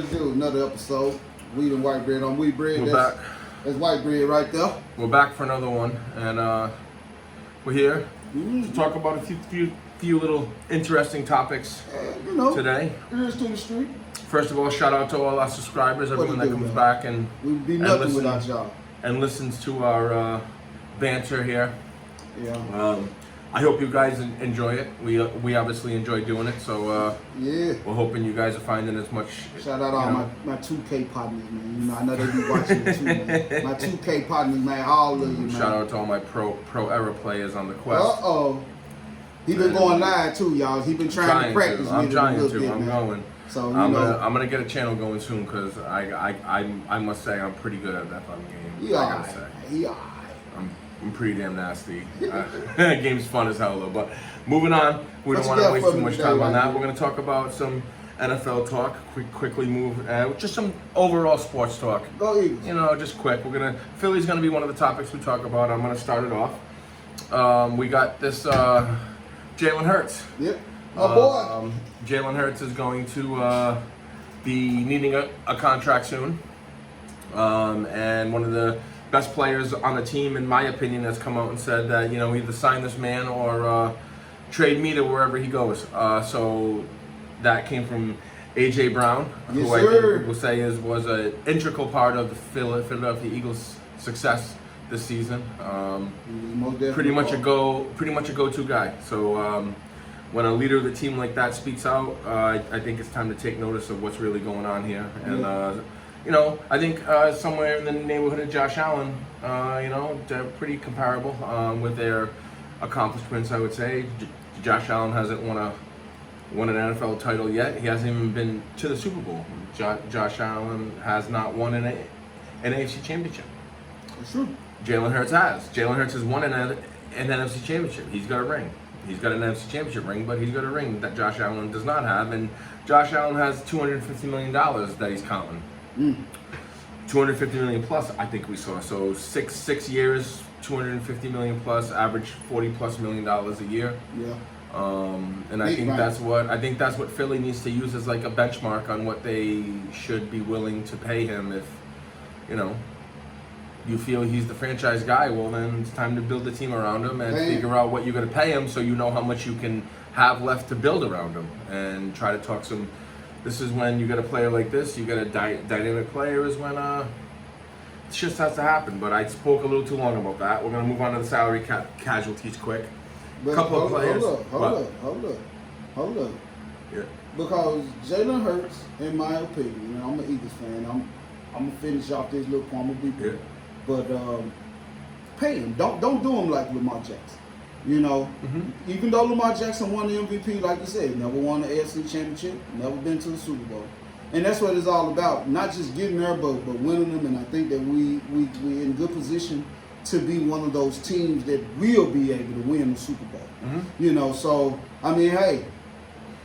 it do? Another episode. Weed and white bread on wheat bread. We're back. That's white bread right there. We're back for another one, and we're here to talk about a few little interesting topics today. Ears to the street. First of all, shout out to all our subscribers, everyone that comes back and we'd be nothing without y'all. And listens to our banter here. Yeah. I hope you guys enjoy it. We obviously enjoy doing it, so yeah. We're hoping you guys are finding as much. Shout out all my 2K partners, man. You know, I know they be watching it too, man. My 2K partners, man, all of you, man. Shout out to all my pro era players on the quest. He been going live too, y'all. He been trying to practice. I'm trying to. Bit, I'm man. going. So I'm gonna get a channel going soon because I must say I'm pretty good at that fun game. Yeah. I'm pretty damn nasty. Game's fun as hell though. But moving on, we don't want to waste too much time on that. We're gonna talk about some NFL talk. Quickly move. Just some overall sports talk. Go Eagles. You know, just quick. Philly's gonna be one of the topics we talk about. I'm gonna start it off. We got this Jalen Hurts. Yep. Oh boy. Jalen Hurts is going to be needing a contract soon. And one of the best players on the team, in my opinion, has come out and said that, you know, either sign this man or trade me to wherever he goes. So that came from A.J. Brown, yes, who I think will say was an integral part of the Philadelphia Eagles' success this season. Pretty much a go-to guy. So when a leader of the team like that speaks out, I think it's time to take notice of what's really going on here. And you know, I think somewhere in the neighborhood of Josh Allen, you know, they're pretty comparable with their accomplishments, I would say. Josh Allen hasn't won an NFL title yet. He hasn't even been to the Super Bowl. Josh Allen has not won an AFC championship. That's true. Jalen Hurts has. Jalen Hurts has won an NFC championship. He's got a ring. He's got an NFC championship ring, but he's got a ring that Josh Allen does not have. And Josh Allen has $250 million that he's counting. 250 million plus, I think we saw. So six years, 250 million plus, average $40+ million a year. Yeah. And I think that's what Philly needs to use as like a benchmark on what they should be willing to pay him. If you know, you feel he's the franchise guy, well then it's time to build the team around him and figure out what you're going to pay him, so you know how much you can have left to build around him, and try to talk some. This is when you get a player like this, you get a dynamic player, is when it just has to happen. But I spoke a little too long about that. We're going to move on to the salary casualties quick. But couple of players. Hold up. Yeah. Because Jalen Hurts, in my opinion, you know, I'm an Eagles fan. I'm going to finish off this little point. I'm going to be good. But pay him. Don't do him like Lamar Jackson. You know, even though Lamar Jackson won the MVP, like you said, never won the AFC Championship, never been to the Super Bowl. And that's what it's all about. Not just getting there, but winning them. And I think that we're in good position to be one of those teams that will be able to win the Super Bowl. You know, so, I mean, hey,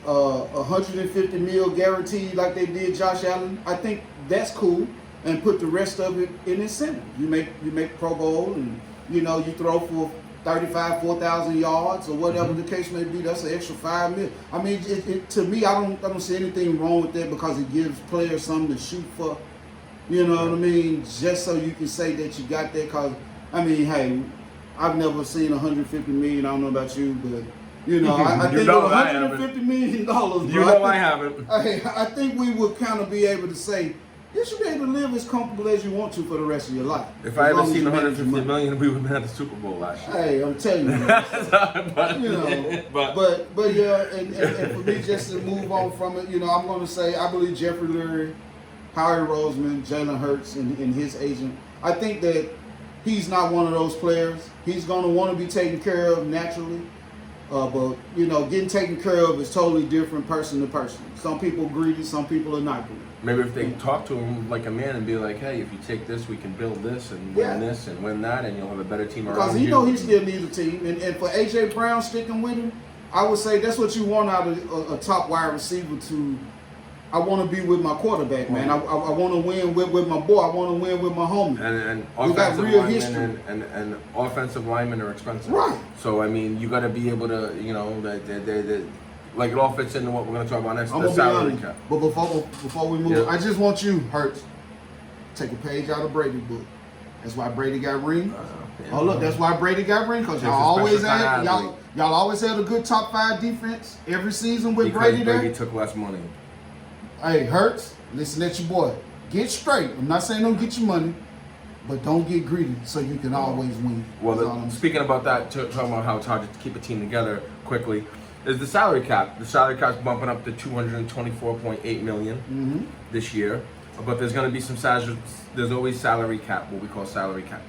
150 mil guaranteed like they did Josh Allen, I think that's cool. And put the rest of it in incentive. You make Pro Bowl, and, you know, you throw for 4,000 yards or whatever the case may be. That's an extra $5 million. I mean, to me, I don't see anything wrong with that, because it gives players something to shoot for. You know what I mean? Just so you can say that you got that. Because I mean, hey, I've never seen 150 million. I don't know about you, but you know, I think with $150 million, bro, you know, I haven't. I think we would kind of be able to say, you should be able to live as comfortable as you want to for the rest of your life. If I had seen 150 million, we would have been at the Super Bowl last year. Hey, I'm telling you. but yeah, and for me just to move on from it, you know, I'm going to say I believe Jeffrey Lurie, Howie Roseman, Jalen Hurts, and his agent. I think that he's not one of those players. He's going to want to be taken care of naturally. But, you know, getting taken care of is totally different person to person. Some people are greedy, some people are not greedy. Maybe if they talk to him like a man and be like, hey, if you take this, we can build this and win this and win that, and you'll have a better team around you. Because he know he still needs a team. And for A.J. Brown sticking with him, I would say that's what you want out of a top wide receiver to I want to be with my quarterback, man. I want to win with my boy. I want to win with my homie. And we got real history. And offensive linemen are expensive. Right. So, I mean, you got to be able to, you know, like it all fits into what we're going to talk about next. I'm The gonna be salary honest, cap. but before we move, Yeah. I just want you, Hurts, take a page out of Brady's book. That's why Brady got ring. Oh look, that's why Brady got ring, because He's a special kind of athlete. y'all always had a good top 5 defense every season with Because Brady Brady there. took less money. Hey, Hurts, listen at your boy. Get straight. I'm not saying don't get your money, but don't get greedy so you can always win. That's all Well, I'm speaking about that, talking about how it's hard to keep a team together quickly, is the salary cap. The salary cap's bumping up to $224.8 million this year. But there's going to be some there's always salary cap, what we call salary cap.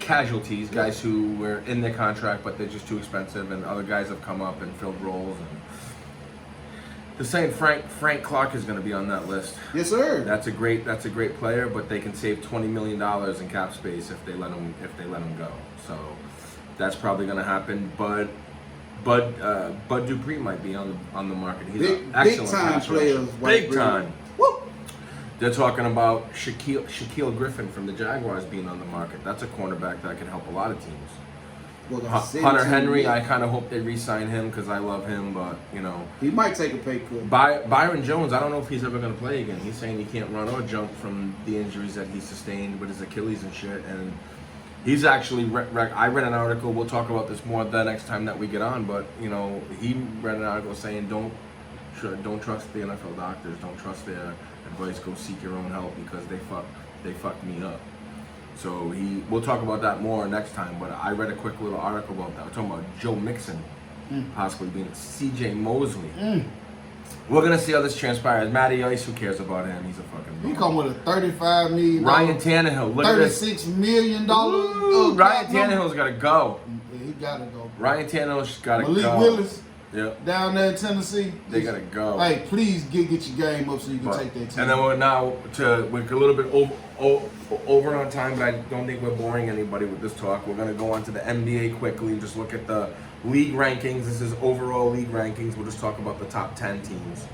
Casualties, guys who were in their contract but they're just too expensive, and other guys have come up and filled roles. And they're saying Frank Clark is going to be on that list. Yes, sir. That's a great player, but they can save $20 million in cap space if they let him go. So that's probably going to happen. Bud Dupree might be on the market. He's an excellent time pass players. rusher. Big time. Woo! They're talking about Shaquille Griffin from the Jaguars being on the market. That's a cornerback that can help a lot of teams. Well, Hunter Henry, I kind of hope they re-sign him because I love him, but he might take a pay cut. Byron Jones, I don't know if he's ever going to play again. He's saying he can't run or jump from the injuries that he sustained with his Achilles and shit. And he's actually, I read an article, we'll talk about this more the next time that we get on, but he read an article saying don't trust the NFL doctors, don't trust their advice, go seek your own help because they fucked me up. So we'll talk about that more next time, but I read a quick little article about that. We're talking about Joe Mixon possibly being CJ Mosley. We're going to see how this transpires. Matty Ice, who cares about him? He's a fucking He come with a $35 million. Ryan Tannehill, look at this. $36 million. Ryan Tannehill's got to go. Yeah, he got to go. Ryan Tannehill's got to go. Malik Willis. Yep. Down there in Tennessee. They got to go. Hey, please get your game up so you can take that team. And then we're a little bit over on time, but I don't think we're boring anybody with this talk. We're going to go on to the NBA quickly and just look at the league rankings. This is overall league rankings. We'll just talk about the top 10 teams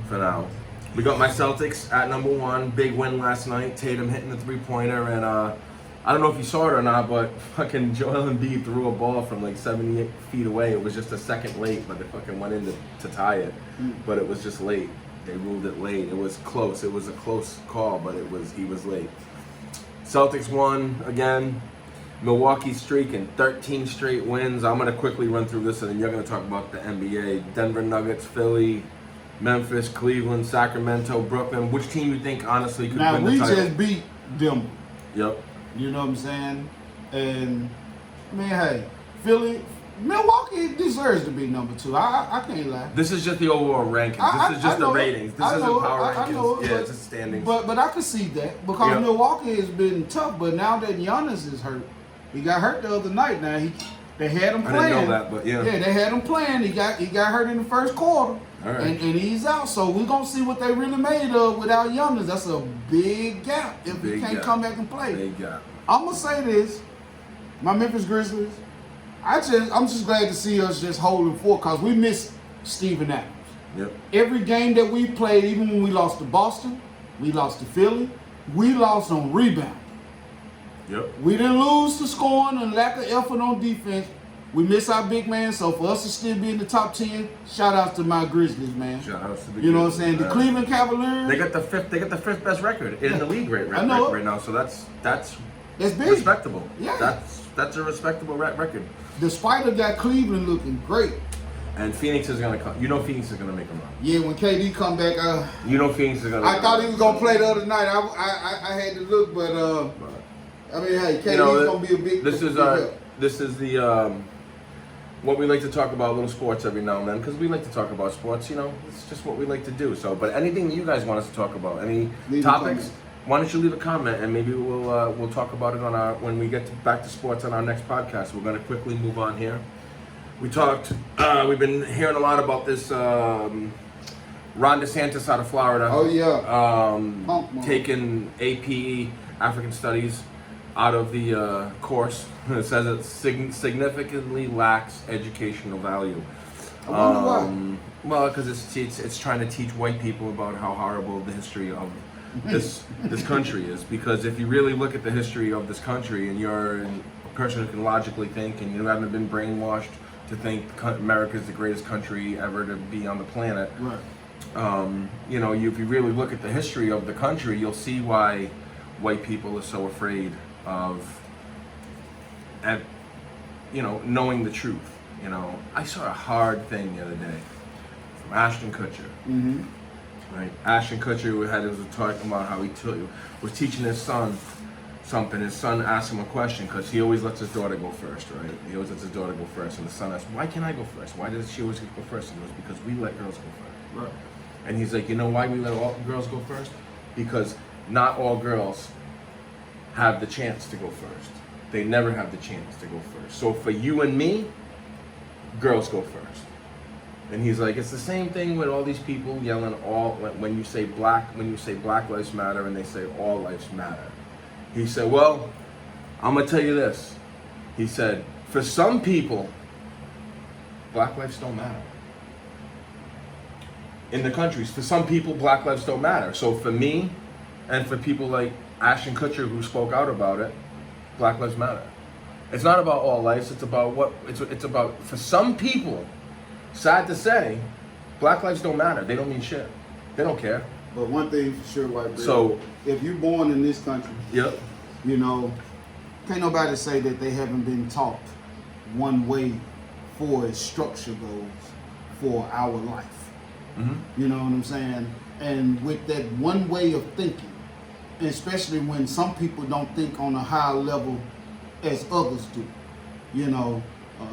for now. We got my Celtics at number 1. Big win last night. Tatum hitting the three-pointer, and I don't know if you saw it or not, but fucking Joel Embiid threw a ball from like 78 feet away. It was just a second late, but they fucking went in to tie it. But it was just late. They ruled it late. It was close. It was a close call, but he was late. Celtics won again. Milwaukee's streaking 13 straight wins. I'm going to quickly run through this, and then you're going to talk about the NBA. Denver Nuggets, Philly, Memphis, Cleveland, Sacramento, Brooklyn. Which team you think honestly could win the title? Now, we just beat Denver. Yep. You know what I'm saying? And, I mean, hey, Milwaukee deserves to be number 2. I can't lie. This is just the overall rankings. This is just the ratings. This isn't power rankings. I know it, it's a standings. But I can see that because Milwaukee has been tough. But now that Giannis is hurt, he got hurt the other night. Now they had him playing. I didn't know that, but yeah. Yeah, they had him playing. He got hurt in the first quarter. All right. And he's out. So we're gonna see what they really made of without Giannis. That's a big gap if he can't come back and play. Big gap. I'm gonna say this, my Memphis Grizzlies. I'm just glad to see us just holding forth because we missed Steven Adams. Yep. Every game that we played, even when we lost to Boston, we lost to Philly, we lost on rebound. Yep. We didn't lose to scoring and lack of effort on defense. We miss our big man, so for us to still be in the top 10, shout out to my Grizzlies, man. Shout out to the You know what I'm Grizzlies. saying? The Cleveland Cavaliers. They got the fifth best record in the league right now. So that's big. respectable. Yeah. That's a respectable record. The Spider got Cleveland looking great. And Phoenix is gonna come. Phoenix is gonna make a run. Yeah, when KD come back, Phoenix is gonna. I thought he was gonna play the other night. I had to look, but I mean, hey, KD's gonna be a big. This is the what we like to talk about, little sports every now and then, because we like to talk about sports. It's just what we like to do. So, but anything you guys want us to talk about, any topics, why don't you leave a comment and maybe we'll talk about it when we get back to sports on our next podcast. We're gonna quickly move on here. We've been hearing a lot about this Ron DeSantis out of Florida. Oh yeah. Taking AP African Studies out of the course. It says it significantly lacks educational value. I wonder why. Well, because it's trying to teach white people about how horrible the history of this country is. Because if you really look at the history of this country and you're a person who can logically think and you haven't been brainwashed to think America is the greatest country ever to be on the planet. Right. You know, if you really look at the history of the country, you'll see why white people are so afraid of, knowing the truth. You know, I saw a hard thing the other day from Ashton Kutcher. Mm-hmm. Right, Ashton Kutcher was talking about how he was teaching his son something. His son asked him a question because he always lets his daughter go first, right? He always lets his daughter go first, and the son asked, "Why can't I go first? Why does she always go first?" And he goes, "Because we let girls go first." Right. And he's like, "You know why we let all girls go first? Because not all girls have the chance to go first. They never have the chance to go first. So for you and me, girls go first." And he's like, it's the same thing with all these people yelling when you say Black Lives Matter and they say all lives matter. He said, well, I'm gonna tell you this. He said, for some people, Black lives don't matter. In the countries, for some people, Black lives don't matter. So for me, and for people like Ashton Kutcher who spoke out about it, Black lives matter. It's not about all lives. It's about it's about for some people. Sad to say, Black lives don't matter. They don't mean shit. They don't care. But one thing for sure, white brother, So if you're born in this country, yep. you know, can't nobody say that they haven't been taught one way for as structure goes for our life. Mm-hmm. You know what I'm saying? And with that one way of thinking, especially when some people don't think on a higher level as others do, you know,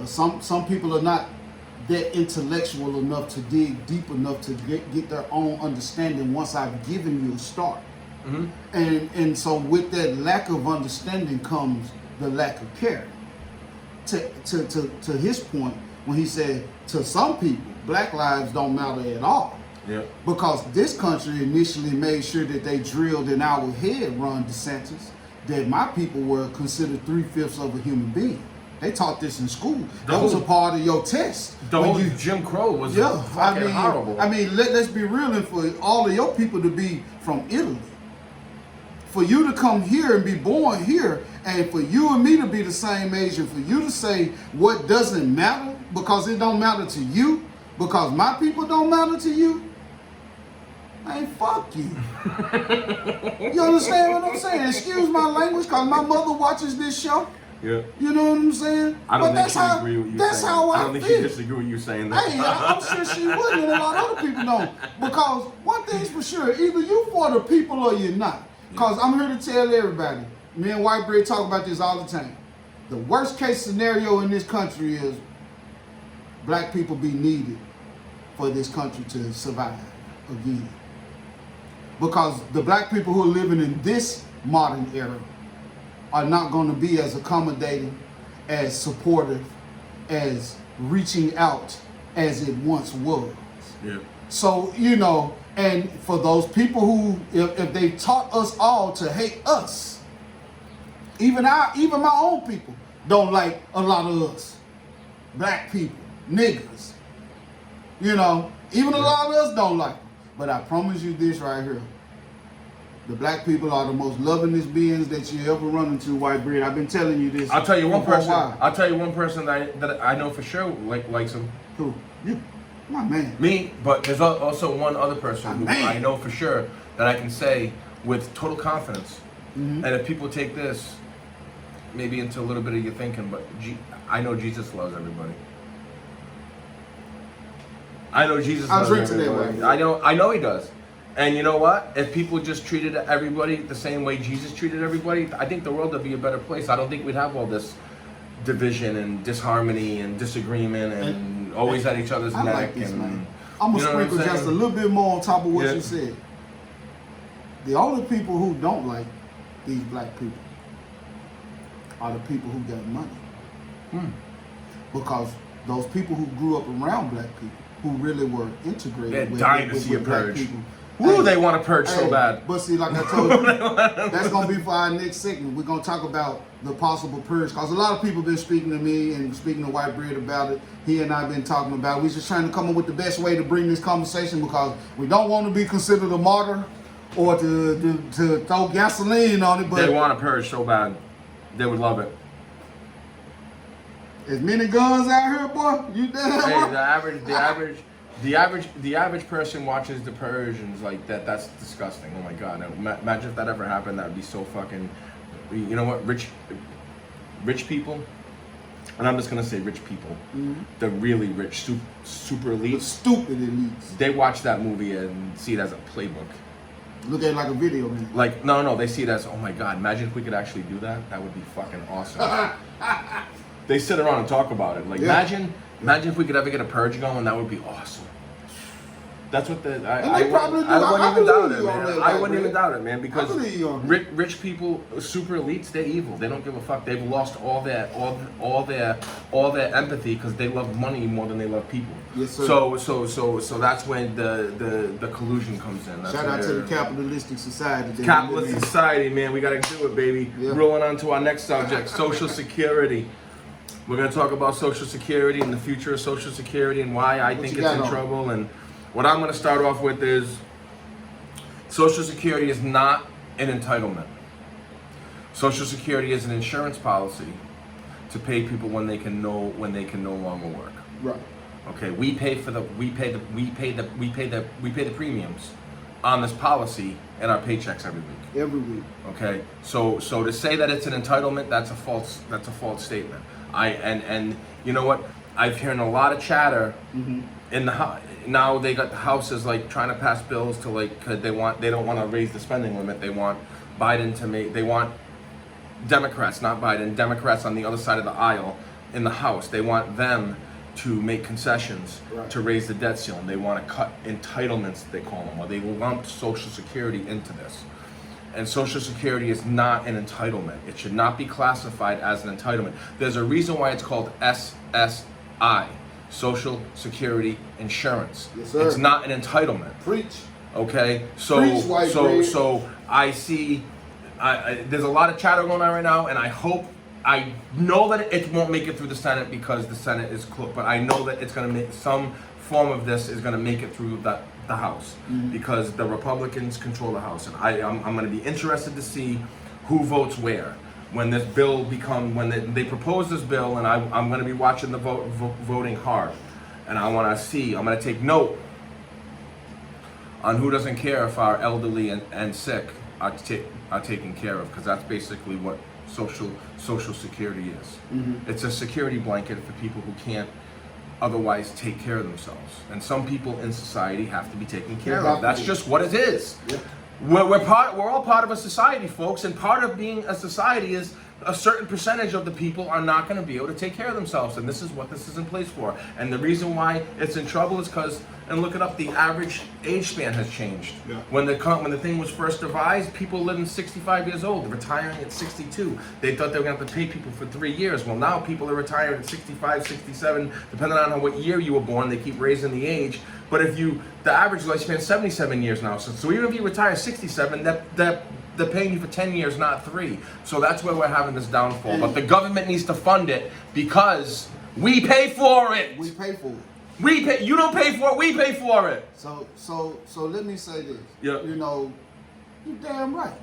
some people are not that intellectual enough to dig deep enough to get their own understanding once I've given you a start. Mm-hmm. And so with that lack of understanding comes the lack of care. To his point, when he said to some people, Black lives don't matter at all. Yeah. Because this country initially made sure that they drilled in our head, Ron Desantis, that my people were considered 3/5 of a human being. They taught this in school. That was a part of your test. The whole Jim Crow was fucking horrible. I mean, let's be real, and for all of your people to be from Italy, for you to come here and be born here, and for you and me to be the same age, and for you to say what doesn't matter because it don't matter to you, because my people don't matter to you, man, fuck you. You understand what I'm saying? Excuse my language, because my mother watches this show. Yeah. You know what I'm saying? I don't think she agree with you That's saying how that. I don't think feel. she disagree with you saying that. Hey, I'm sure she would, and a lot of other people don't. Because one thing's for sure, either you for the people or you're not. Because I'm here to tell everybody, me and White Bread talk about this all the time. The worst case scenario in this country is Black people be needed for this country to survive again. Because the Black people who are living in this modern era are not going to be as accommodating, as supportive, as reaching out as it once was. Yeah. So, you know, and for those people who, if they taught us all to hate us, even my own people don't like a lot of us. Black people, niggas. You know, even a lot of us don't like them. But I promise you this right here. The Black people are the most lovingest beings that you ever run into, White Bread. I've been telling you this. I'll tell you one person. I'll tell you one person that I know for sure likes him. Who? You. My man. Me, but there's also one other person who I know for sure that I can say with total confidence. Mm-hmm. And if people take this maybe into a little bit of your thinking, but I know Jesus loves everybody. I know Jesus loves everybody. I know he does. And you know what? If people just treated everybody the same way Jesus treated everybody, I think the world would be a better place. I don't think we'd have all this division and disharmony and disagreement and always at each other's neck. Like this, and, man. I'm going to sprinkle just a little bit more on top of what you said. The only people who don't like these Black people are the people who got money. Because those people who grew up around Black people, who really were integrated with Black people. Ooh, they want to purge so bad. But see, like I told you, that's going to be for our next segment. We're going to talk about the possible purge. Because a lot of people have been speaking to me and speaking to White Bread about it. He and I have been talking about it. We're just trying to come up with the best way to bring this conversation because we don't want to be considered a martyr or to throw gasoline on it. But they want to purge so bad. They would love it. As many guns out here, boy. You damn Hey, right. the average person watches The Purge and is like that. That's disgusting. Oh my god! Now, imagine if that ever happened. That would be so fucking. You know what? Rich people, and I'm just gonna say rich people. The really rich, super elite, the stupid elites. They watch that movie and see it as a playbook. Look at it like a video, man. Like no, they see it as, oh my god, imagine if we could actually do that. That would be fucking awesome. They sit around and talk about it. Like imagine if we could ever get a purge going. That would be awesome. That's what I wouldn't even doubt it, man. I wouldn't even doubt it, man, because rich people, super elites, they're evil. They don't give a fuck. They've lost all their empathy because they love money more than they love people. Yes, sir. So that's when the collusion comes in. That's shout out to the capitalistic society. Capitalist society, man. We gotta do it, baby. Yeah. Rolling on to our next subject, Social Security. We're gonna talk about Social Security and the future of Social Security and why I think it's in trouble. And what I'm going to start off with is Social Security is not an entitlement. Social Security is an insurance policy to pay people when they can no longer work. Right. Okay. We pay the premiums on this policy in our paychecks every week. Every week. Okay. So to say that it's an entitlement, that's a false statement. And you know what? I've heard a lot of chatter in the now they got the houses like trying to pass bills to like they don't want to raise the spending limit. They want Biden to they want Democrats, not Biden, Democrats on the other side of the aisle in the House. They want them to make concessions to raise the debt ceiling. They want to cut entitlements, they call them, or they lump Social Security into this. And Social Security is not an entitlement. It should not be classified as an entitlement. There's a reason why it's called SSI, Social Security Insurance. Yes, sir. It's not an entitlement. Preach. Okay, so I see. There's a lot of chatter going on right now, and I know that it won't make it through the Senate because the Senate is closed. But I know that it's going to make some form of this is going to make it through the House because the Republicans control the House, and I'm going to be interested to see who votes where when this bill when they propose this bill, and I'm going to be watching the voting hard, and I'm going to take note on who doesn't care if our elderly and sick are taken care of, because that's basically what Social Security is. It's a security blanket for people who can't otherwise take care of themselves, and some people in society have to be taken care of. That's just what it is. Yep. We're all part of a society, folks, and part of being a society is a certain percentage of the people are not going to be able to take care of themselves, and this is what this is in place for. And the reason why it's in trouble is because, and look it up, the average age span has changed. Yeah. When the thing was first devised, people living 65 years old, retiring at 62. They thought they were going to have to pay people for 3 years. Well, now people are retiring at 65, 67, depending on what year you were born. They keep raising the age. But the average lifespan is 77 years now. So even if you retire at 67, they're paying you for 10 years, not 3. So that's where we're having this downfall. But the government needs to fund it because we pay for it. We pay for it. We pay. You don't pay for it. We pay for it. So let me say this. Yeah. You know, you're damn right.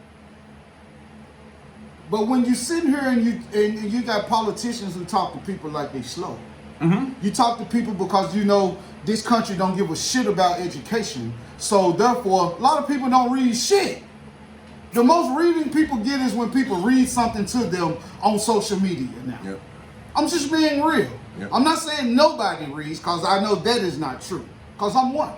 But when you sit here and you got politicians who talk to people like they slow. You talk to people because you know this country don't give a shit about education. So therefore, a lot of people don't read shit. The most reading people get is when people read something to them on social media now. Yep. I'm just being real. Yep. I'm not saying nobody reads, because I know that is not true. Because I'm one.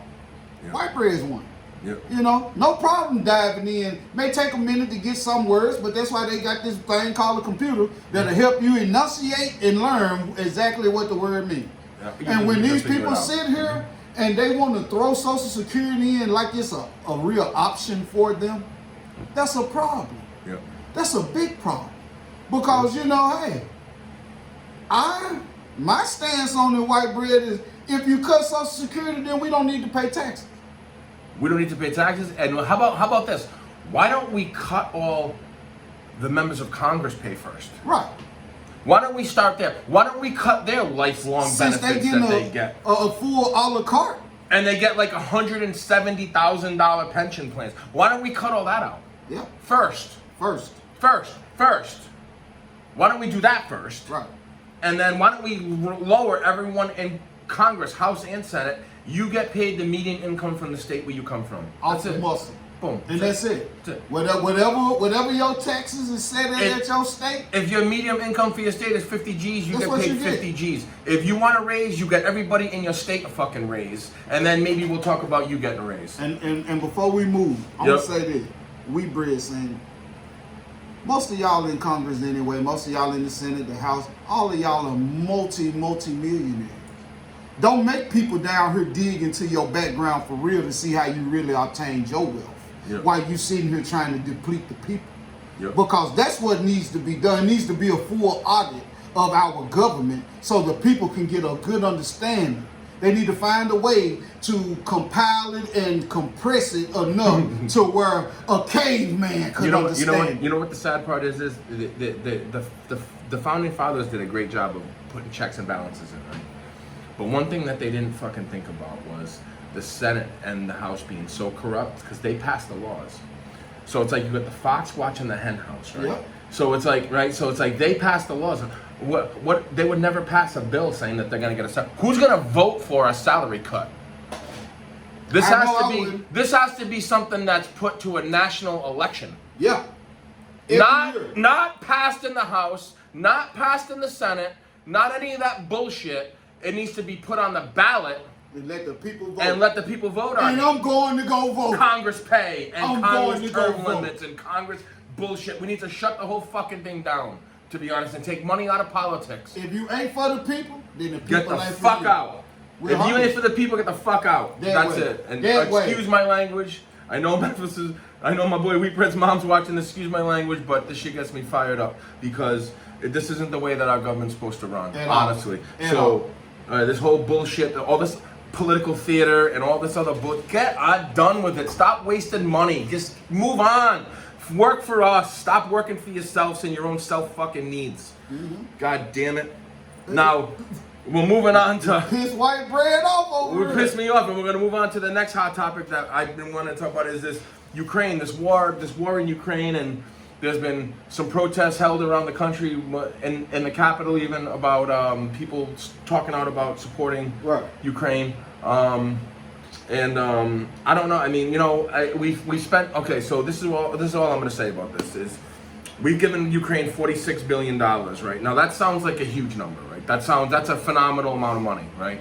Yep. White bread is one. Yep. You know, no problem diving in. May take a minute to get some words, but that's why they got this thing called a computer that'll help you enunciate and learn exactly what the word means. Yep. And when these people sit here and they want to throw Social Security in like it's a real option for them, that's a problem. Yep. That's a big problem. Because, you know, hey, my stance on the white bread is if you cut Social Security, then we don't need to pay taxes. We don't need to pay taxes. And how about this? Why don't we cut all the members of Congress pay first? Right. Why don't we start there? Why don't we cut their lifelong benefits that they get? A full a la carte. And they get like $170,000 pension plans. Why don't we cut all that out? Yeah. First. Why don't we do that first? Right. And then why don't we lower everyone in Congress, House and Senate? You get paid the median income from the state where you come from. Off the muscle. Boom. And that's it. Whatever your taxes is set at your state. If your medium income for your state is 50 G's, you get paid 50 G's. If you want a raise, you get everybody in your state a fucking raise. And then maybe we'll talk about you getting a raise. And before we move, I'm gonna say this. We Brid saying most of y'all in Congress anyway, most of y'all in the Senate, the House, all of y'all are multi-millionaires. Don't make people down here dig into your background for real to see how you really obtained your wealth. Yep. While you sitting here trying to deplete the people. Yep. Because that's what needs to be done. It needs to be a full audit of our government so the people can get a good understanding. They need to find a way to compile it and compress it enough to where a caveman could understand. You know what the sad part is the founding fathers did a great job of putting checks and balances in, right? But one thing that they didn't fucking think about was the Senate and the House being so corrupt because they passed the laws. So it's like you got the fox watching the hen house, right? Yep. So it's like, right? So it's like they passed the laws. What they would never pass a bill saying that they're gonna get a salary. Who's gonna vote for a salary cut? This has to be something that's put to a national election. Yeah. Not passed in the House, not passed in the Senate, not any of that bullshit. It needs to be put on the ballot. And let the people vote. On it. And I'm going to go vote. Congress pay and Congress term limits and Congress bullshit. We need to shut the whole fucking thing down, to be honest, and take money out of politics. If you ain't for the people, then the people get the fuck out. If you ain't for the people, get the fuck out. That's it. And excuse my language. I know my boy Wheat Bread's mom's watching this. Excuse my language, but this shit gets me fired up because this isn't the way that our government's supposed to run. Honestly. This whole bullshit, all this political theater and all this other bullshit. Get done with it. Stop wasting money. Just move on. Work for us. Stop working for yourselves and your own self-fucking needs. Mm-hmm. God damn it. Now, we're moving on to... Piss white bread off over here. Piss me off, and we're going to move on to the next hot topic that I've been wanting to talk about is this Ukraine, this war in Ukraine, and there's been some protests held around the country, in the capital even, about people talking out about supporting Ukraine. I don't know. I mean, we spent. Okay, so this is all I'm going to say about this is we've given Ukraine $46 billion, right? Now that sounds like a huge number, right? That's a phenomenal amount of money, right?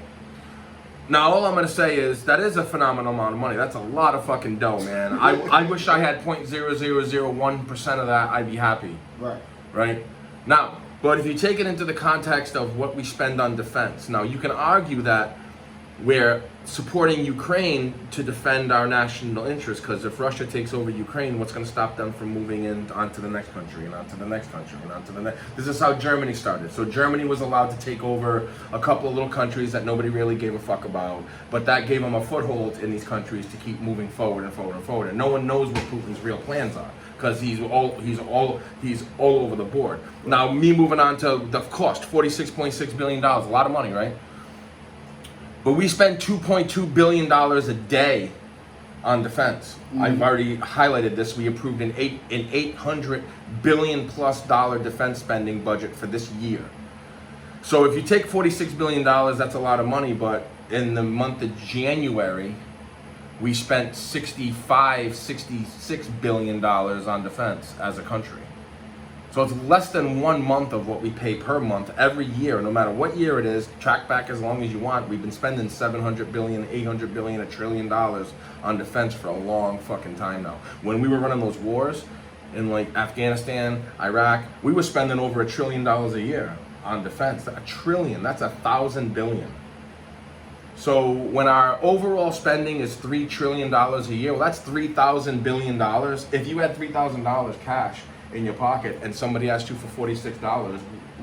Now, all I'm going to say is that is a phenomenal amount of money. That's a lot of fucking dough, man. I wish I had 0.0001% of that. I'd be happy. Right? Now, but if you take it into the context of what we spend on defense, now you can argue that we're supporting Ukraine to defend our national interests, because if Russia takes over Ukraine, what's going to stop them from moving onto the next country and onto the next country and onto the next? This is how Germany started. So Germany was allowed to take over a couple of little countries that nobody really gave a fuck about, but that gave them a foothold in these countries to keep moving forward and forward and forward. And no one knows what Putin's real plans are, because he's all over the board. Now, me moving on to the cost, $46.6 billion, a lot of money, right? But we spend $2.2 billion a day on defense. Mm-hmm. I've already highlighted this. We approved an $800 billion plus defense spending budget for this year. So if you take $46 billion, that's a lot of money, but in the month of January, we spent $66 billion on defense as a country. So it's less than 1 month of what we pay per month every year, no matter what year it is. Track back as long as you want. We've been spending $700 billion, $800 billion, $1 trillion on defense for a long fucking time now. When we were running those wars in like Afghanistan, Iraq, we were spending over $1 trillion a year on defense. $1 trillion, that's 1,000 billion. So when our overall spending is $3 trillion a year, well, that's $3,000 billion. If you had $3,000 cash in your pocket and somebody asked you for $46,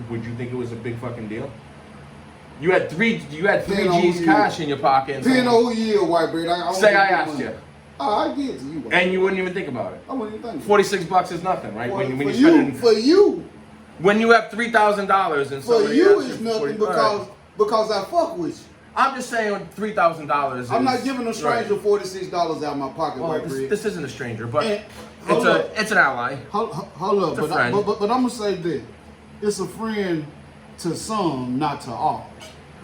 would you think it was a big fucking deal? You had three G's cash in your pocket. Depending on who you are, white bread. Say I asked you. I give it to you. And you wouldn't even think about it. I wouldn't even think $46 is nothing, right? Well, when you when you have $3,000 and for you it's nothing because I fuck with you. I'm just saying $3,000. I'm not giving a stranger $46 out of my pocket, well, white bread. This isn't a stranger, but it's an ally. Hold up, but I'm gonna say this: it's a friend to some, not to all.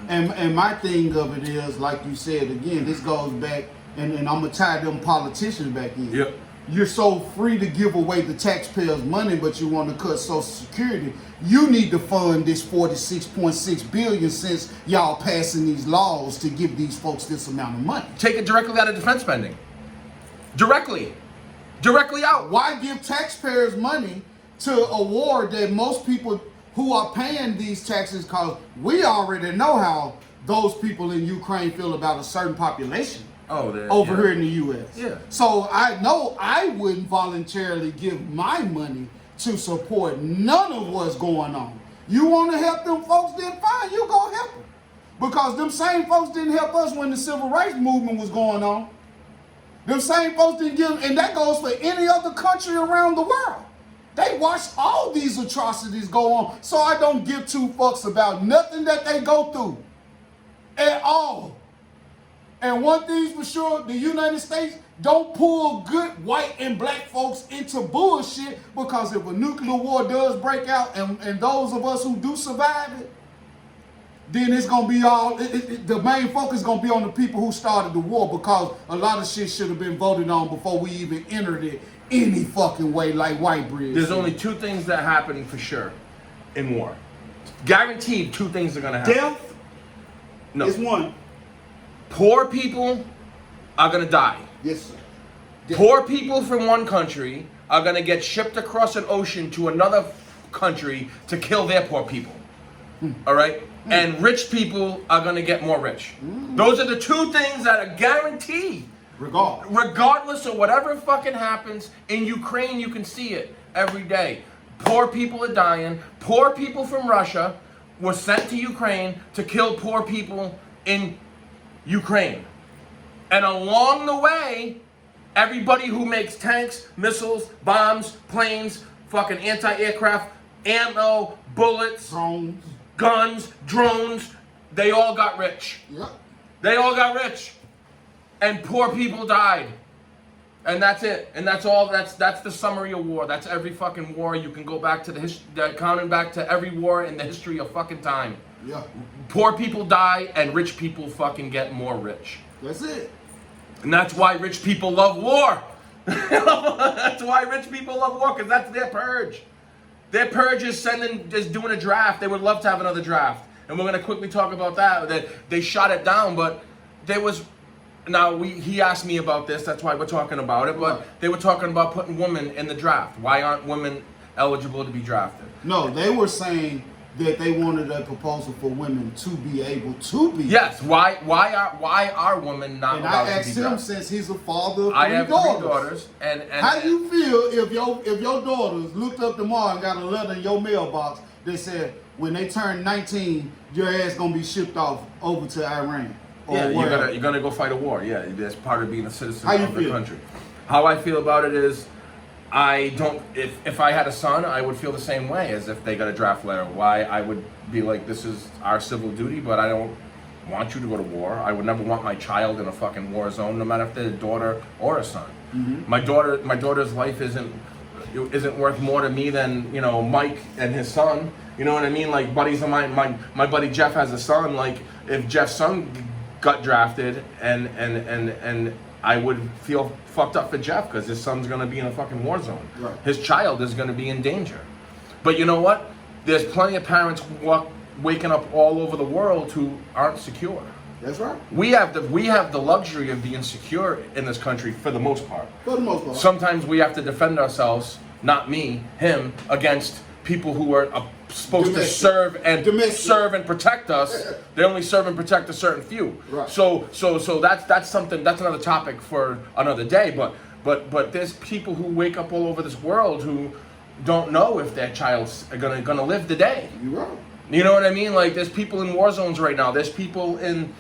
And my thing of it is, like you said, again, this goes back, and I'm going to tie them politicians back in. Yep. You're so free to give away the taxpayers' money, but you want to cut Social Security. You need to fund this $46.6 billion since y'all passing these laws to give these folks this amount of money. Take it directly out of defense spending. Directly out. Why give taxpayers money to a war that most people who are paying these taxes, because we already know how those people in Ukraine feel about a certain population. Over here in the U.S. Yeah. So I know I wouldn't voluntarily give my money to support none of what's going on. You want to help them folks, then fine, you go help them. Because them same folks didn't help us when the civil rights movement was going on. Them same folks didn't give, and that goes for any other country around the world. They watch all these atrocities go on, so I don't give two fucks about nothing that they go through at all. And one thing's for sure, the United States don't pull good white and black folks into bullshit, because if a nuclear war does break out and those of us who do survive it, then it's going to be all, the main focus is going to be on the people who started the war, because a lot of shit should have been voted on before we even entered it any fucking way, like white bread. There's only two things that happen for sure in war. Guaranteed, two things are going to happen. Death is one. Poor people are going to die. Yes, sir. Poor people from one country are going to get shipped across an ocean to another country to kill their poor people. All right? And rich people are going to get more rich. Those are the two things that are guaranteed. Regardless of whatever fucking happens in Ukraine, you can see it every day. Poor people are dying. Poor people from Russia were sent to Ukraine to kill poor people in Ukraine. And along the way, everybody who makes tanks, missiles, bombs, planes, fucking anti-aircraft, ammo, bullets, drones, guns, drones, they all got rich. Yep. They all got rich. And poor people died. And that's it. And that's all. That's the summary of war. That's every fucking war. You can go back to counting back to every war in the history of fucking time. Yeah. Poor people die and rich people fucking get more rich. That's it. And that's why rich people love war. That's why rich people love war, because that's their purge. Their purge is doing a draft. They would love to have another draft. And we're going to quickly talk about that. They shot it down, but there was... Now, he asked me about this, that's why we're talking about it, but they were talking about putting women in the draft. Why aren't women eligible to be drafted? No, they were saying that they wanted a proposal for women to be able to be. Yes, why are women not and allowed to be drafted? I asked him, since he's a father of I three have daughters. 3 daughters. And how do you feel if your daughters looked up tomorrow and got a letter in your mailbox that said, when they turn 19, your ass gonna be shipped off over to Iran? Yeah, you're gonna go fight a war. Yeah, that's part of being a citizen of the country. How I feel about it is, I don't. If I had a son, I would feel the same way as if they got a draft letter. Why I would be like, this is our civil duty, but I don't want you to go to war. I would never want my child in a fucking war zone, no matter if they're a daughter or a son. Mm-hmm. My daughter's life isn't worth more to me than Mike and his son. You know what I mean? Like buddies of mine. My buddy Jeff has a son. Like if Jeff's son got drafted and I would feel fucked up for Jeff, because his son's gonna be in a fucking war zone. Right. His child is gonna be in danger. But you know what? There's plenty of parents waking up all over the world who aren't secure. That's right. We have the luxury of being secure in this country for the most part. For the most part. Sometimes we have to defend ourselves, not me, him, against people who are supposed to serve and protect us. They only serve and protect a certain few. Right. So that's something. That's another topic for another day. But there's people who wake up all over this world who don't know if their child's gonna live the day. You're right. You know what I mean? Like there's people in war zones right now. There's people in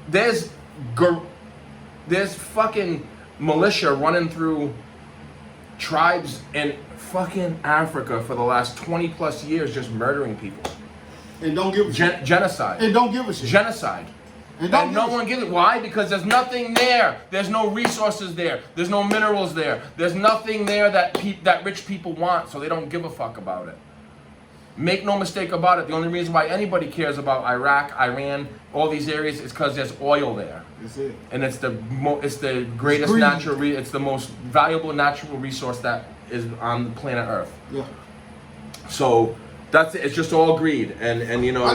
there's fucking militia running through tribes in fucking Africa for the last 20 plus years, just murdering people. And don't give a shit. Genocide. And don't give a shit. Genocide. And no one gives it. Why? Because there's nothing there. There's no resources there. There's no minerals there. There's nothing there that rich people want, so they don't give a fuck about it. Make no mistake about it. The only reason why anybody cares about Iraq, Iran, all these areas is because there's oil there. That's it. And it's the greatest natural it's the most valuable natural resource that is on the planet Earth. Yeah. So that's it. It's just all greed, and you know. I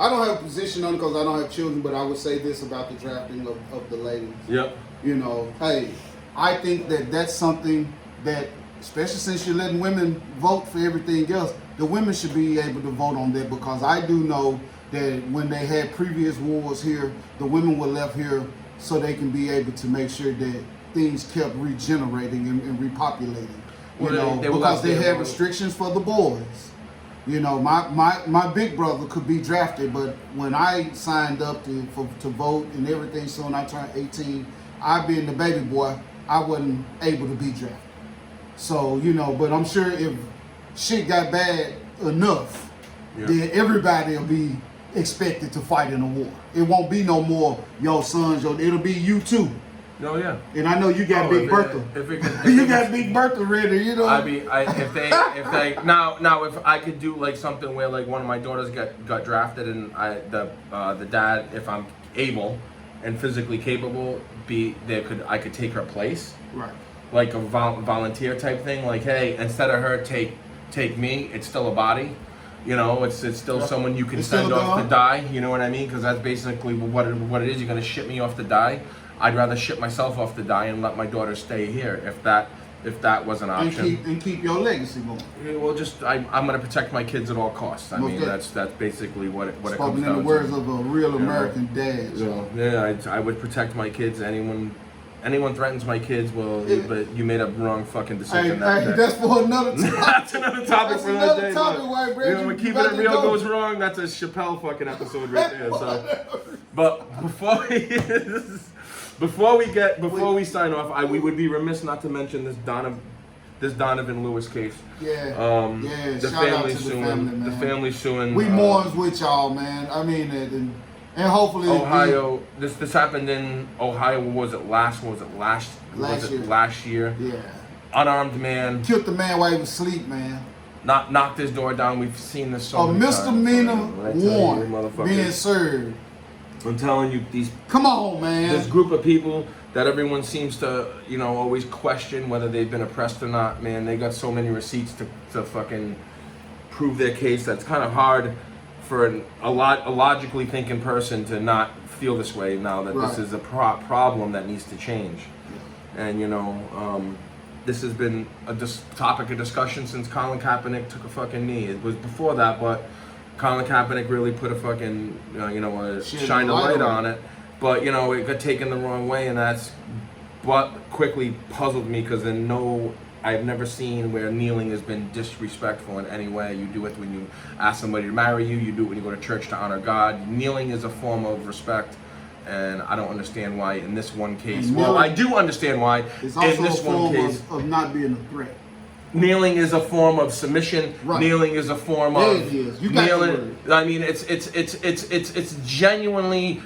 don't have a position on it because I don't have children, but I would say this about the drafting of the ladies. Yep. You know, hey, I think that that's something that, especially since you're letting women vote for everything else, the women should be able to vote on that, because I do know that when they had previous wars here, the women were left here so they can be able to make sure that things kept regenerating and repopulating. You know, because they had restrictions for the boys. You know, my big brother could be drafted, but when I signed up to vote and everything, so when I turned 18, I being the baby boy, I wasn't able to be drafted. So, you know, but I'm sure if shit got bad enough, then everybody will be expected to fight in a war. It won't be no more, yo, sons, it'll be you too. Oh yeah. And I know you got Big Bertha. You got Big Bertha ready, you know. If they now if I could do like something where like one of my daughters got drafted and the dad, if I'm able and physically capable, I could take her place. Right. Like a volunteer type thing. Like, hey, instead of her take me, it's still a body. You know, it's still someone you can send off to die. You know what I mean? Because that's basically what it is. You're gonna ship me off to die. I'd rather ship myself off to die and let my daughter stay here if that was an option. And keep your legacy going. Yeah, well, I'm gonna protect my kids at all costs. I mean, that's basically what it comes down to. In the words of a real American dad. So, yeah, I would protect my kids. Anyone threatens my kids, but you made a wrong fucking decision. That's for another topic. That's another topic for another day. White bread. You know, when keeping it real goes wrong, that's a Chappelle fucking episode right there. So, but before we sign off, we would be remiss not to mention this Donovan Lewis case. Yeah. The family suing. The family suing. We mourns with y'all, man. I mean, and hopefully Ohio. This happened in Ohio. Was it last year? Yeah. Unarmed man killed the man while he was asleep, man. Knocked his door down. We've seen this so many times. A misdemeanor warrant being served. I'm telling you, come on, man. This group of people that everyone seems to, you know, always question whether they've been oppressed or not. Man, they got so many receipts to fucking prove their case. That's kind of hard for a logically thinking person to not feel this way now that this is a problem that needs to change. And you know, this has been a topic of discussion since Colin Kaepernick took a fucking knee. It was before that, but Colin Kaepernick really put a fucking, shine a light on it. But, you know, it got taken the wrong way, and that's what quickly puzzled me, because I've never seen where kneeling has been disrespectful in any way. You do it when you ask somebody to marry you. You do it when you go to church to honor God. Kneeling is a form of respect, and I don't understand why in this one case. Well, I do understand why it's in this one case of not being a threat. Kneeling is a form of submission. Right. Kneeling is a form of it is. You got kneeling. I mean, it's genuinely.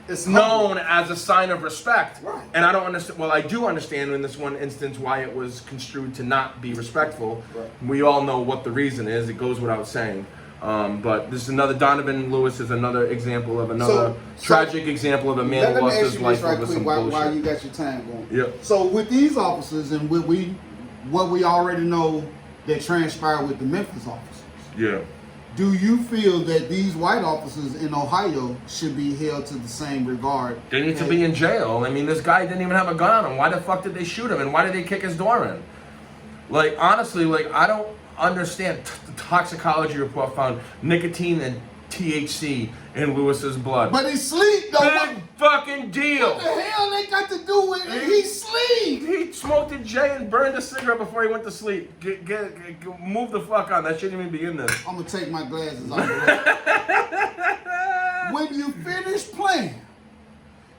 It's known as a sign of respect. Right. And I don't understand. Well, I do understand in this one instance why it was construed to not be respectful. Right. We all know what the reason is. It goes without saying. But this is another. Donovan Lewis is another example of another tragic example of a man who lost his life over some bullshit. While you got your time going. Yep. So with these officers and what we already know that transpired with the Memphis officers. Yeah. Do you feel that these white officers in Ohio should be held to the same regard? They need to be in jail. I mean, this guy didn't even have a gun on him. Why the fuck did they shoot him? And why did they kick his door in? Like, honestly, I don't understand. The toxicology report found nicotine and THC in Lewis's blood. But he's asleep, though. Big fucking deal. What the hell they got to do with it? He's asleep. He smoked a J and burned a cigarette before he went to sleep. Move the fuck on. That shouldn't even be in this. I'm going to take my glasses off. When you finish playing,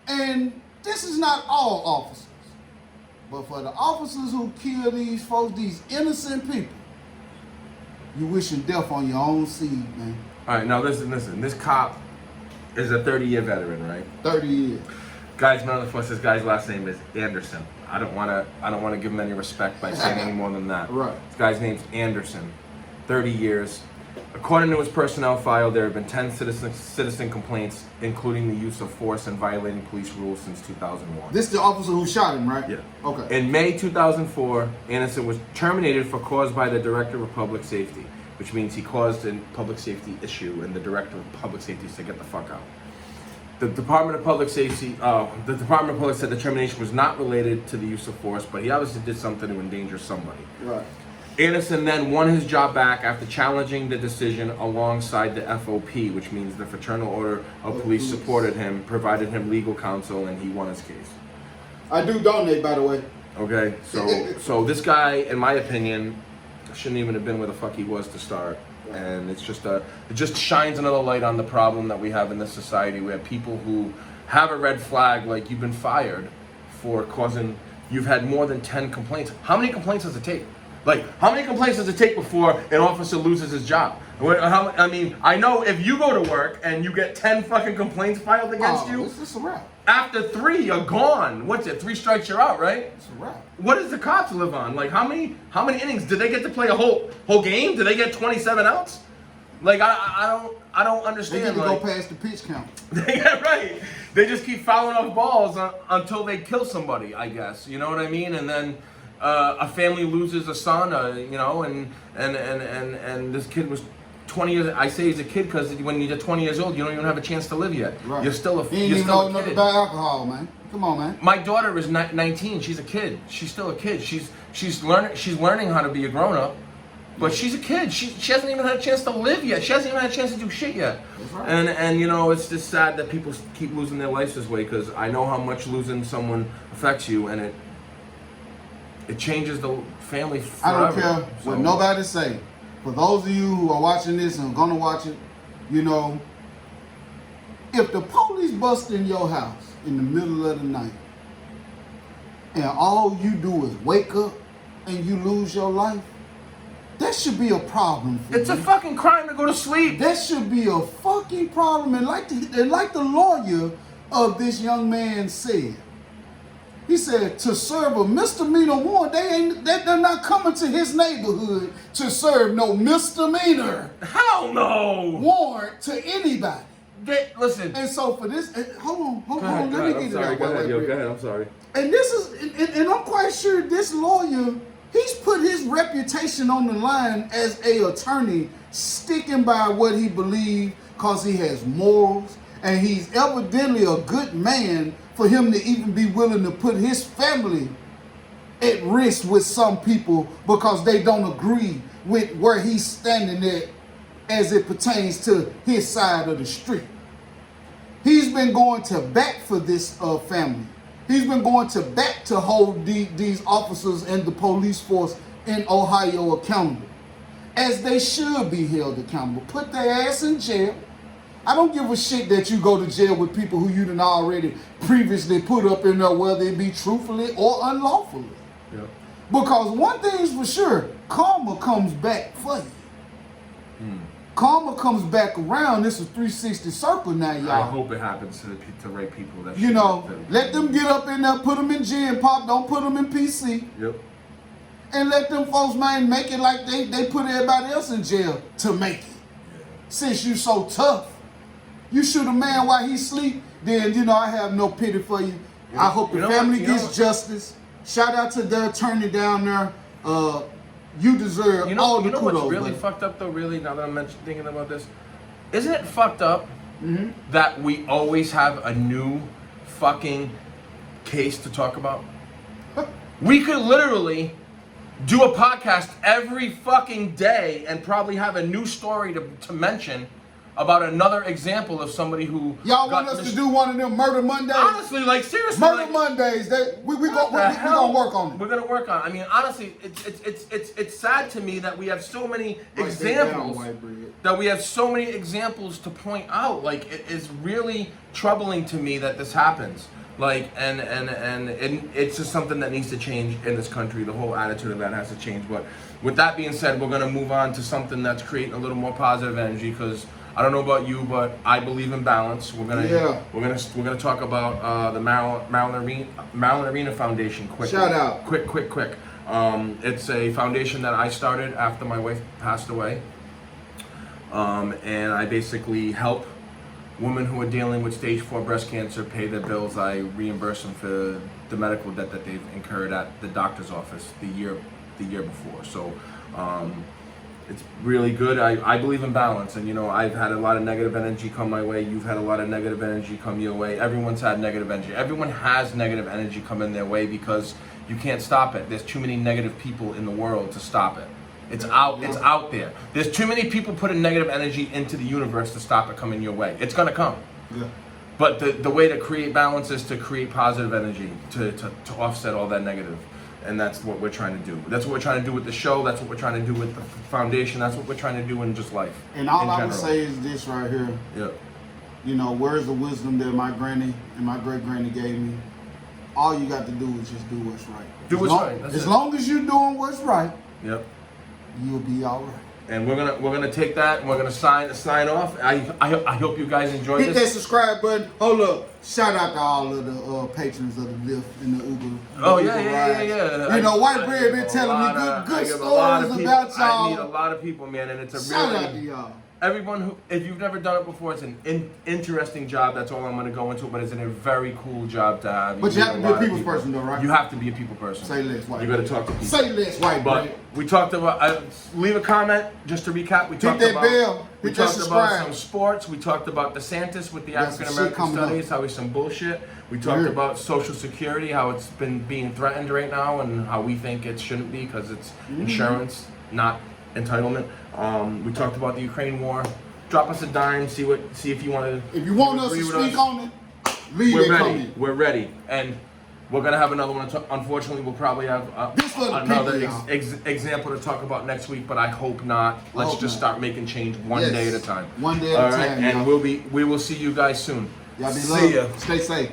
and this is not all officers, but for the officers who kill these folks, these innocent people, you wishing death on your own seed, man. All right, now listen. This cop is a 30-year veteran, right? 30 years. Guys, none of us. This guy's last name is Anderson. I don't want to give him any respect by saying any more than that. Right. This guy's name's Anderson. 30 years. According to his personnel file, there have been 10 citizen complaints, including the use of force and violating police rules since 2001. This is the officer who shot him, right? Yeah. Okay. In May 2004, Anderson was terminated for cause by the Director of Public Safety, which means he caused a public safety issue, and the Director of Public Safety said, "Get the fuck out." The Department of Public Safety said the termination was not related to the use of force, but he obviously did something to endanger somebody. Right. Anderson then won his job back after challenging the decision alongside the FOP, which means the Fraternal Order of Police supported him, provided him legal counsel, and he won his case. I do donate, by the way. Okay, so this guy, in my opinion, shouldn't even have been where the fuck he was to start. And it just shines another light on the problem that we have in this society. We have people who have a red flag, like you've been fired for causing, you've had more than 10 complaints. How many complaints does it take? Like, how many complaints does it take before an officer loses his job? I mean, I know if you go to work and you get 10 fucking complaints filed against you, it's a wrap. after 3, you're gone. What's it? 3 strikes, you're out, right? It's a wrap. What does the cops live on? Like, how many innings? Did they get to play a whole game? Did they get 27 outs? Like, I don't understand. They get to like, go past the pitch count. Yeah, right. They just keep fouling off balls until they kill somebody, I guess. You know what I mean? And then a family loses a son, you know, and this kid was 20 years. I say he's a kid because when you're 20 years old, you don't even have a chance to live yet. Right. You're still a kid. You ain't even old enough to buy alcohol, man. Come on, man. My daughter is 19. She's a kid. She's still a kid. She's learning how to be a grown up. But she's a kid. She hasn't even had a chance to live yet. She hasn't even had a chance to do shit yet. That's right. And you know, it's just sad that people keep losing their lives this way, because I know how much losing someone affects you, and it changes the family forever. I don't care what nobody say. For those of you who are watching this and are gonna watch it, you know, if the police bust in your house in the middle of the night and all you do is wake up and you lose your life, that should be a problem for you. It's a fucking crime to go to sleep. That should be a fucking problem. And like the lawyer of this young man said, he said, to serve a misdemeanor warrant, they're not coming to his neighborhood to serve no misdemeanor. Hell no. Warrant to anybody. Listen. And so for this, hold on, let me get it out. Go ahead, I'm sorry. And this is, and I'm quite sure this lawyer, he's put his reputation on the line as a attorney, sticking by what he believes because he has morals, and he's evidently a good man for him to even be willing to put his family at risk with some people because they don't agree with where he's standing at as it pertains to his side of the street. He's been going to bat for this family. He's been going to bat to hold these officers and the police force in Ohio accountable, as they should be held accountable. Put their ass in jail. I don't give a shit that you go to jail with people who you done already previously put up in there, whether it be truthfully or unlawfully. Yep. Because one thing's for sure, karma comes back for you. Karma comes back around. This is 360 circle now, y'all. I hope it happens to the right people. That you know, let them get up in there, put them in Gen Pop, don't put them in PC. Yep. And let them folks, man, make it like they put everybody else in jail to make it. Yeah. Since you so tough, you shoot a man while he sleep, then, you know, I have no pity for you. I hope the family gets justice. Shout out to the attorney down there. You deserve all the kudos. You know what's really fucked up though, really, now that I'm thinking about this? Isn't it fucked up that we always have a new fucking case to talk about? We could literally do a podcast every fucking day and probably have a new story to mention about another example of somebody who y'all want us to do one of them Murder Mondays? Honestly, like seriously, Murder Mondays. We gonna work on it. We're gonna work on it. I mean, honestly, it's sad to me that we have so many examples. That we have so many examples to point out. Like, it is really troubling to me that this happens. Like, and it's just something that needs to change in this country. The whole attitude of that has to change. But with that being said, we're gonna move on to something that's creating a little more positive energy, because I don't know about you, but I believe in balance. We're gonna talk about the Maryland Arena Foundation. Quick, shout out. Quick. It's a foundation that I started after my wife passed away, and I basically help women who are dealing with stage 4 breast cancer pay their bills. I reimburse them for the medical debt that they've incurred at the doctor's office the year before. So it's really good. I believe in balance, and I've had a lot of negative energy come my way. You've had a lot of negative energy come your way. Everyone's had negative energy. Everyone has negative energy come in their way because you can't stop it. There's too many negative people in the world to stop it. It's out there. There's too many people putting negative energy into the universe to stop it coming your way. It's gonna come. Yeah. But the way to create balance is to create positive energy to offset all that negative. And that's what we're trying to do. That's what we're trying to do with the show. That's what we're trying to do with the foundation. That's what we're trying to do in just life. And all I would say is this right here. Yeah. Words of wisdom that my granny and my great granny gave me. All you got to do is just do what's right. Do what's right. As long as you're doing what's right. Yep. You'll be all right. And we're gonna take that and we're gonna sign off. I hope you guys enjoyed this. Hit that subscribe button. Hold up. Shout out to all of the patrons of the Lyft and the Uber. Yeah. White Bread been telling me good stories about y'all. I meet a lot of people, man, and it's a shout out to y'all. Everyone who, if you've never done it before, it's an interesting job. That's all I'm going to go into, but it's a very cool job to have. But you have to be a people's person, though, right? You have to be a people person. Say less, white. You got to talk to people. Say less, white. But we talked about. Leave a comment just to recap. We talked that about. Bell. We talked about some sports. We talked about Desantis with the African American studies. How he's some bullshit. We talked about Social Security, how it's been being threatened right now, and how we think it shouldn't be because it's insurance, not entitlement. We talked about the Ukraine war. Drop us a dime. See if you want to. If you want us to speak on it, leave it coming. We're ready, and we're gonna have another one. Unfortunately, we'll probably have another example to talk about next week. But I hope not. Let's just start making change one day at a time. One day at a time. And we will see you guys soon. Y'all be see ya. Stay safe.